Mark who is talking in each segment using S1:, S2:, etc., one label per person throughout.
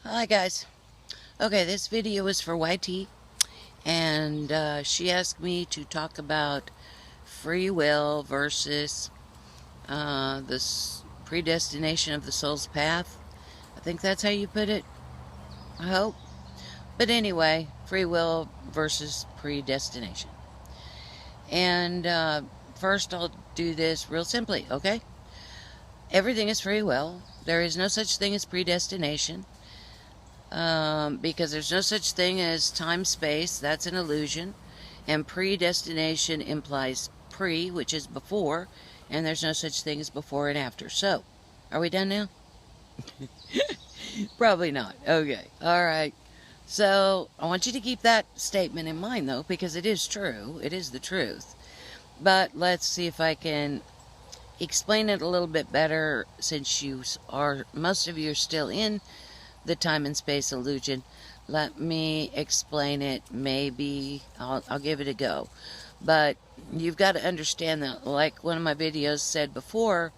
S1: Hi guys. Okay, this video is for YT, and she asked me to talk about free will versus this predestination of the soul's path. I think that's how you put it. I hope. But anyway, free will versus predestination. And first, I'll do this real simply. Okay, everything is free will. There is no such thing as predestination. Because there's no such thing as time-space. That's an illusion. And predestination implies pre, which is before, and there's no such thing as before and after. So, are we done now? Probably not. Okay. All right. So, I want you to keep that statement in mind, though, because it is true. It is the truth. But let's see if I can explain it a little bit better, since most of you are still in the time and space illusion. Let me explain it. Maybe I'll give it a go. But you've got to understand that, like one of my videos said before,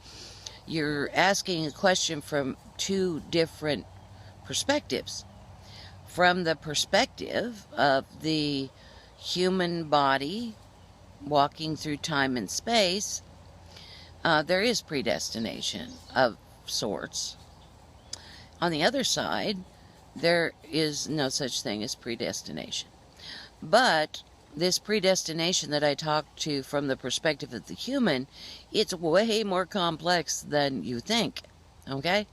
S1: you're asking a question from two different perspectives. From the perspective of the human body walking through time and space, there is predestination of sorts. On the other side, there is no such thing as predestination. But this predestination that I talk to from the perspective of the human, it's way more complex than you think. Okay?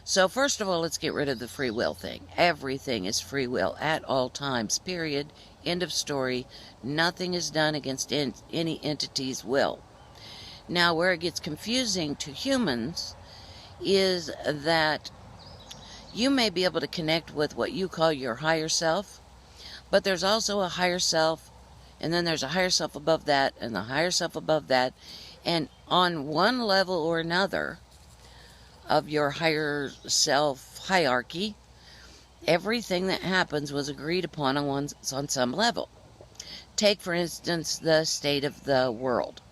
S1: So first of all, let's get rid of the free will thing. Everything is free will at all times, period. End of story. Nothing is done against any entity's will. Now, where it gets confusing to humans is that you may be able to connect with what you call your higher self, but there's also a higher self, and then there's a higher self above that, and the higher self above that, and on one level or another of your higher self hierarchy, everything that happens was agreed upon on some level. Take, for instance, the state of the world.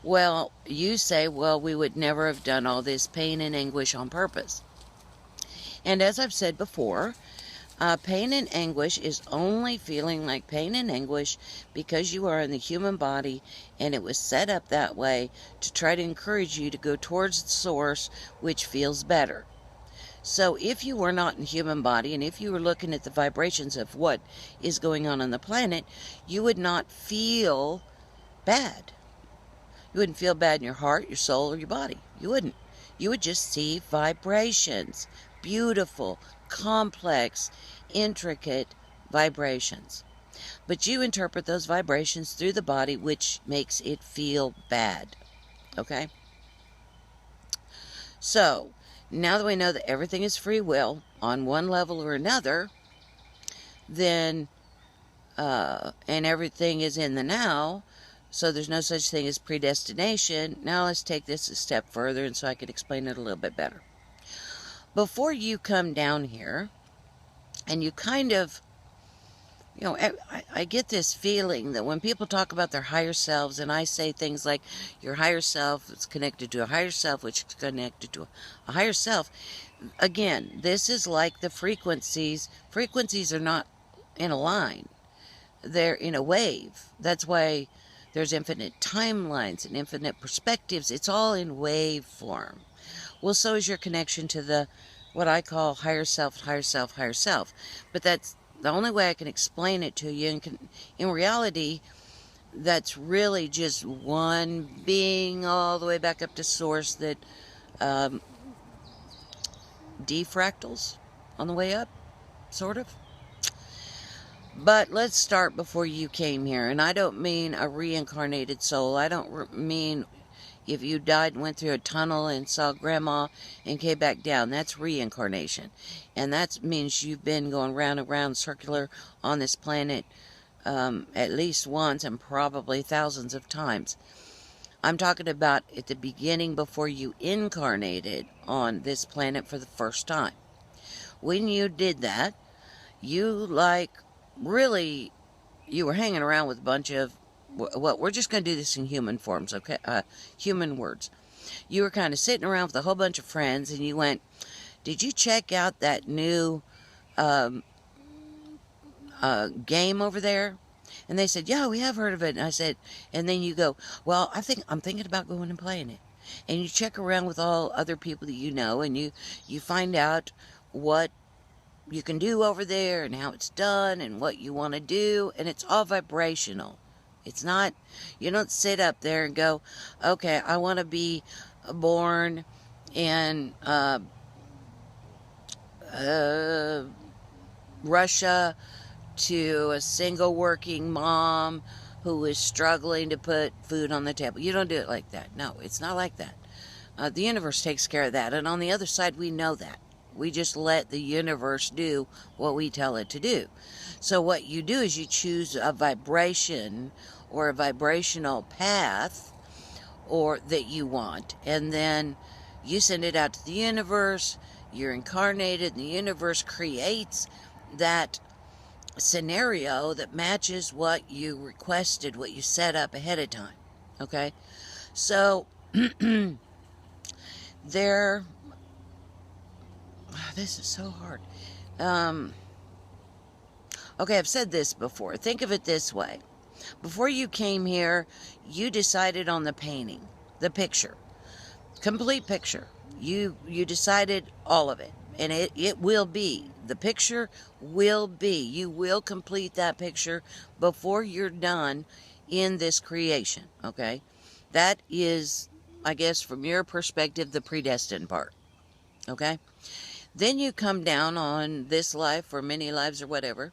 S1: Well, you say, well, we would never have done all this pain and anguish on purpose. And as I've said before, pain and anguish is only feeling like pain and anguish because you are in the human body, and it was set up that way to try to encourage you to go towards the source, which feels better. So if you were not in the human body, and if you were looking at the vibrations of what is going on the planet, you would not feel bad. You wouldn't feel bad in your heart, your soul, or your body. You wouldn't. You would just see vibrations. Beautiful, complex, intricate vibrations. But you interpret those vibrations through the body, which makes it feel bad. Okay? So, now that we know that everything is free will on one level or another, then, and everything is in the now, so there's no such thing as predestination. Now let's take this a step further, and so I could explain it a little bit better. Before you come down here, and you kind of, I get this feeling that when people talk about their higher selves, and I say things like, your higher self is connected to a higher self, which is connected to a higher self. Again, this is like the frequencies. Frequencies are not in a line. They're in a wave. That's why there's infinite timelines and infinite perspectives. It's all in wave form. Well, so is your connection to the, what I call higher self, higher self, higher self. But that's the only way I can explain it to you. And in reality, that's really just one being all the way back up to source that defractals on the way up, sort of. But let's start before you came here. And I don't mean a reincarnated soul. I don't mean if you died and went through a tunnel and saw grandma and came back down. That's reincarnation. And that means you've been going round and round circular on this planet at least once, and probably thousands of times. I'm talking about at the beginning, before you incarnated on this planet for the first time. When you did that, you you were hanging around with a bunch of, well, we're just going to do this in human forms, okay? Human words. You were kind of sitting around with a whole bunch of friends, and you went, did you check out that new um, game over there? And they said, yeah, we have heard of it. And I said, and then you go, well, I'm thinking about going and playing it. And you check around with all other people that you know, and you find out what you can do over there and how it's done and what you want to do, and it's all vibrational. It's not, you don't sit up there and go, okay, I want to be born in Russia to a single working mom who is struggling to put food on the table. You don't do it like that. No, it's not like that. The universe takes care of that. And on the other side, we know that. We just let the universe do what we tell it to do. So what you do is you choose a vibration or a vibrational path or that you want, and then you send it out to the universe. You're incarnated, and the universe creates that scenario that matches what you requested, what you set up ahead of time. Okay? So there, this is so hard. Okay, I've said this before. Think of it this way. Before you came here, you decided on the painting, the picture, complete picture. You decided all of it, and it will be. The picture will be. You will complete that picture before you're done in this creation, okay? That is, I guess, from your perspective, the predestined part, okay? Then you come down on this life or many lives or whatever,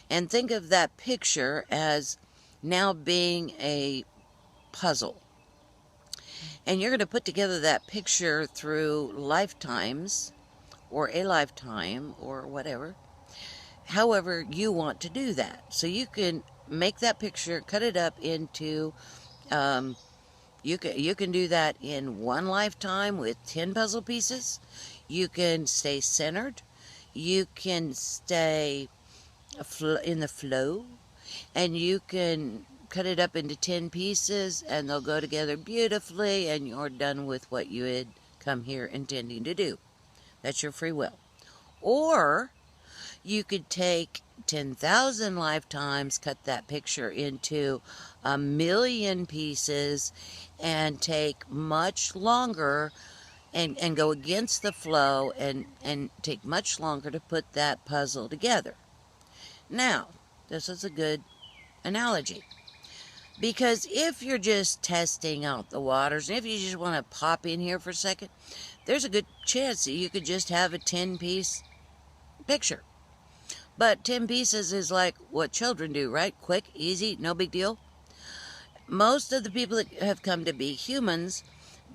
S1: and think of that picture as now being a puzzle. And you're going to put together that picture through lifetimes or a lifetime or whatever, however you want to do that. So you can make that picture, cut it up into, you can do that in one lifetime with 10 puzzle pieces. You can stay centered. You can stay in the flow, and you can cut it up into 10 pieces, and they'll go together beautifully, and you're done with what you had come here intending to do. That's your free will. Or you could take 10,000 lifetimes, cut that picture into 1,000,000 pieces, and take much longer and go against the flow and take much longer to put that puzzle together. Now, this is a good analogy. Because if you're just testing out the waters, and if you just want to pop in here for a second, there's a good chance that you could just have a 10-piece picture. But 10 pieces is like what children do, right? Quick, easy, no big deal. Most of the people that have come to be humans,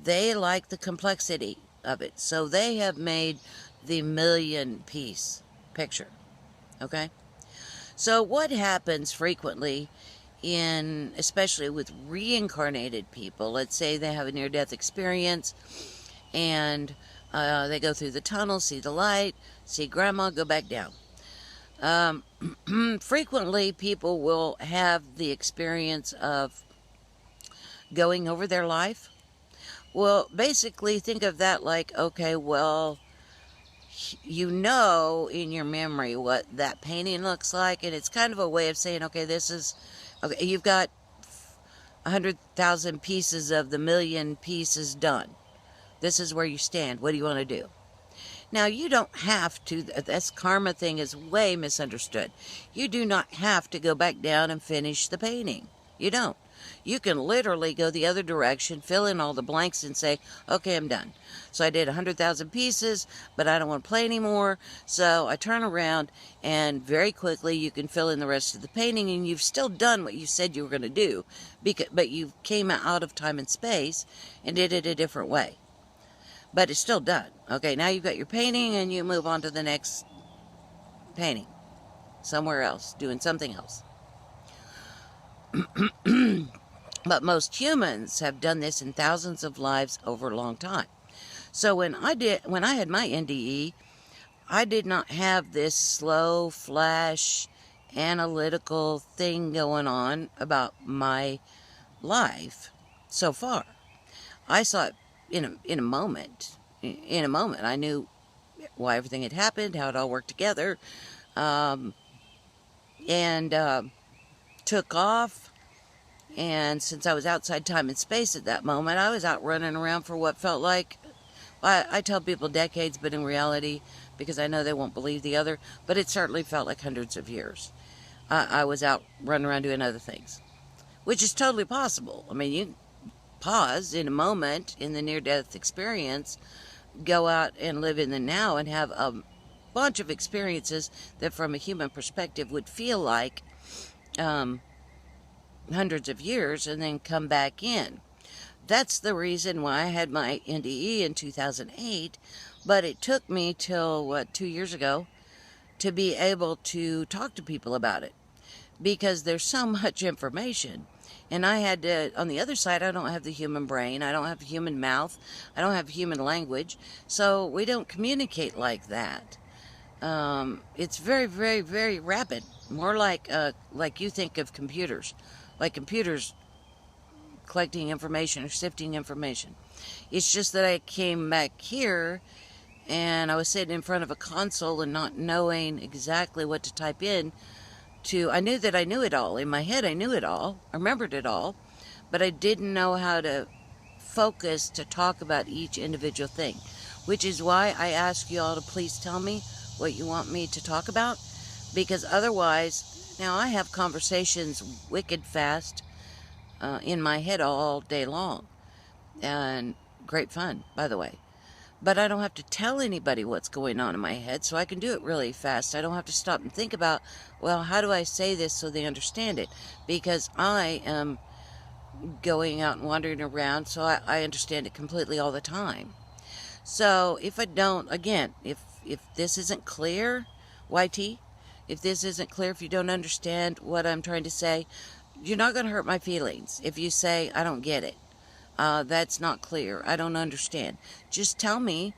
S1: they like the complexity of it. So they have made the 1,000,000-piece picture. Okay? So what happens frequently especially with reincarnated people, let's say they have a near-death experience, and they go through the tunnel, see the light, see grandma, go back down. Frequently, people will have the experience of going over their life. Well, basically, think of that like, okay, well, you know in your memory what that painting looks like, and it's kind of a way of saying, okay, okay, you've got 100,000 pieces of the 1,000,000 pieces done. This is where you stand. What do you want to do? Now, you don't have to, this karma thing is way misunderstood. You do not have to go back down and finish the painting. You don't. You can literally go the other direction, fill in all the blanks, and say, okay, I'm done. So I did 100,000 pieces, but I don't want to play anymore. So I turn around, and very quickly you can fill in the rest of the painting, and you've still done what you said you were going to do, but you came out of time and space and did it a different way. But it's still done. Okay, now you've got your painting, and you move on to the next painting. Somewhere else, doing something else. But most humans have done this in thousands of lives over a long time. So when I had my NDE, I did not have this slow flash analytical thing going on about my life so far. I saw it in a moment. In a moment, I knew why everything had happened, how it all worked together, and took off. And since I was outside time and space at that moment, I was out running around for what felt like, I tell people decades, but in reality, because I know they won't believe the other, but it certainly felt like hundreds of years. I was out running around doing other things, which is totally possible. I mean, you pause in a moment in the near-death experience, go out and live in the now and have a bunch of experiences that from a human perspective would feel like hundreds of years, and then come back in. That's the reason why I had my NDE in 2008, but it took me till, 2 years ago to be able to talk to people about it, because there's so much information. And I had to, on the other side, I don't have the human brain, I don't have the human mouth, I don't have human language, so we don't communicate like that. It's very, very, very rapid, more like you think of computers, like computers collecting information or sifting information. It's just that I came back here and I was sitting in front of a console and not knowing exactly what to type in to. I knew that I knew it all. In my head I knew it all, I remembered it all, but I didn't know how to focus to talk about each individual thing, which is why I ask you all to please tell me what you want me to talk about, because otherwise, now I have conversations wicked fast in my head all day long, and great fun, by the way, but I don't have to tell anybody what's going on in my head, so I can do it really fast. I don't have to stop and think about, well, how do I say this so they understand it, because I am going out and wandering around, so I understand it completely all the time. So if I don't, again, if this isn't clear, YT, if this isn't clear, if you don't understand what I'm trying to say, you're not going to hurt my feelings. If you say, I don't get it, that's not clear, I don't understand, just tell me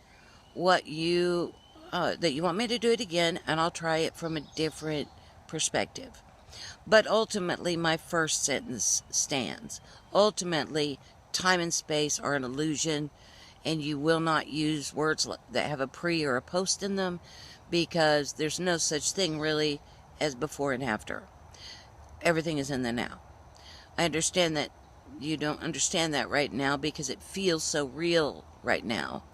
S1: what you, that you want me to do it again, and I'll try it from a different perspective. But ultimately, my first sentence stands. Ultimately, time and space are an illusion, and you will not use words that have a pre or a post in them, because there's no such thing really as before and after. Everything is in the now. I understand that you don't understand that right now because it feels so real right now,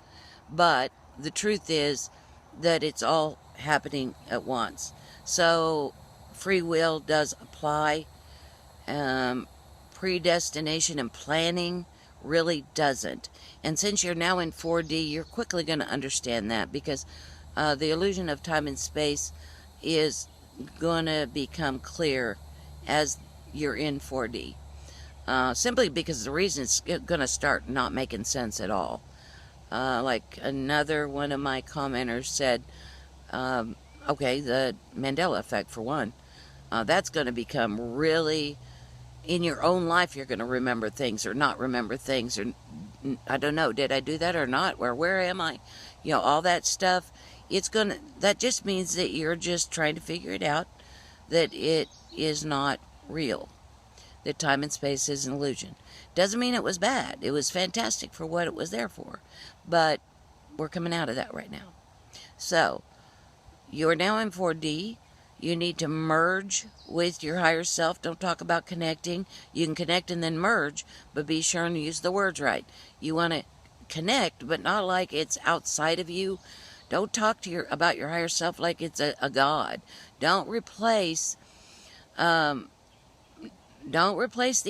S1: but the truth is that it's all happening at once. So free will does apply. Predestination and planning really doesn't. And since you're now in 4D, you're quickly going to understand that, because the illusion of time and space is going to become clear as you're in 4D. Simply because the reason it's going to start not making sense at all. Like another one of my commenters said, okay, the Mandela effect for one. That's going to become really, in your own life, you're going to remember things or not remember things, or I don't know, did I do that or not, or where am I, all that stuff. That just means that you're just trying to figure it out, that it is not real, that time and space is an illusion. Doesn't mean it was bad. It was fantastic for what it was there for, but we're coming out of that right now. So you're now in 4D. You need to merge with your higher self. Don't talk about connecting. You can connect and then merge, but be sure and use the words right. You want to connect, but not like it's outside of you. Don't talk to about your higher self like it's a god. Don't replace the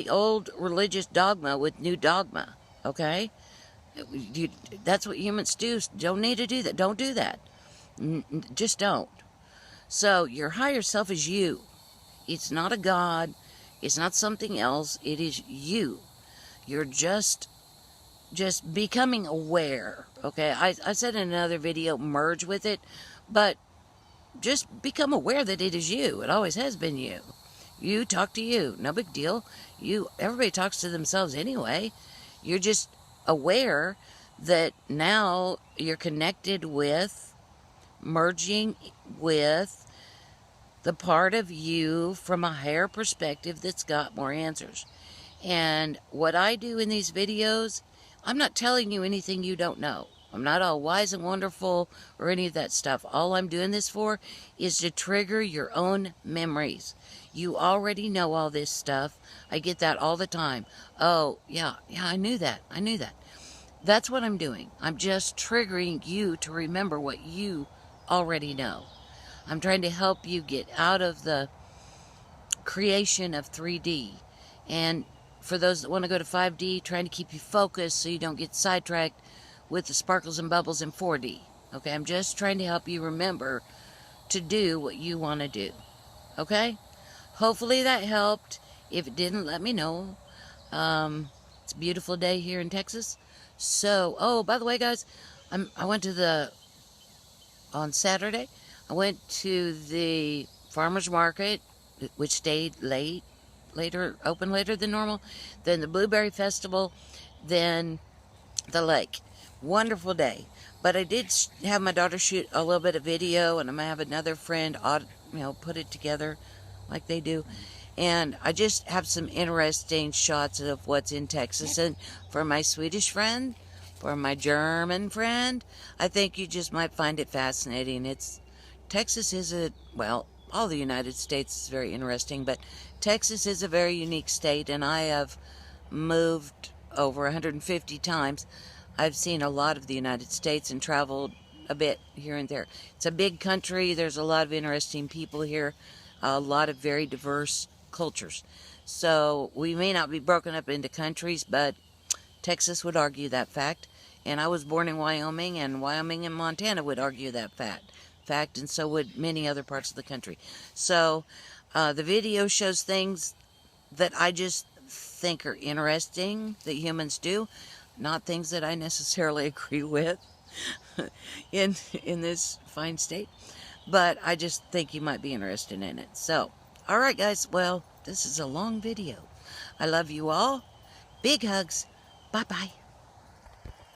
S1: old religious dogma with new dogma, okay? That's what humans do. Don't need to do that. Don't do that. Just don't. So your higher self is you. It's not a god. It's not something else. It is you. You're just becoming aware, okay? I said in another video, merge with it, but just become aware that it is you. It always has been you. You talk to you. No big deal. Everybody talks to themselves anyway. You're just aware that now you're connected with, merging with the part of you from a higher perspective that's got more answers. And what I do in these videos, I'm not telling you anything you don't know. I'm not all wise and wonderful or any of that stuff. All I'm doing this for is to trigger your own memories. You already know all this stuff. I get that all the time. Oh, yeah, I knew that. I knew that. That's what I'm doing. I'm just triggering you to remember what you already know. I'm trying to help you get out of the creation of 3D. And for those that want to go to 5D, trying to keep you focused so you don't get sidetracked with the sparkles and bubbles in 4D. Okay, I'm just trying to help you remember to do what you want to do. Okay? Hopefully that helped. If it didn't, let me know. It's a beautiful day here in Texas. So, oh, by the way, guys, I went to on Saturday, I went to the farmer's market, which stayed open later than normal, then the Blueberry Festival, then the lake. Wonderful day. But I did have my daughter shoot a little bit of video, and I'm going to have another friend, put it together like they do. And I just have some interesting shots of what's in Texas. And for my Swedish friend, for my German friend, I think you just might find it fascinating. Texas is all the United States is very interesting, but Texas is a very unique state, and I have moved over 150 times. I've seen a lot of the United States and traveled a bit here and there. It's a big country. There's a lot of interesting people here, a lot of very diverse cultures. So we may not be broken up into countries, but Texas would argue that fact. And I was born in Wyoming, and Wyoming and Montana would argue that fact, and so would many other parts of the country. So the video shows things that I just think are interesting that humans do, not things that I necessarily agree with in this fine state, but I just think you might be interested in it. So, all right, guys, well, this is a long video. I love you all. Big hugs. Bye-bye.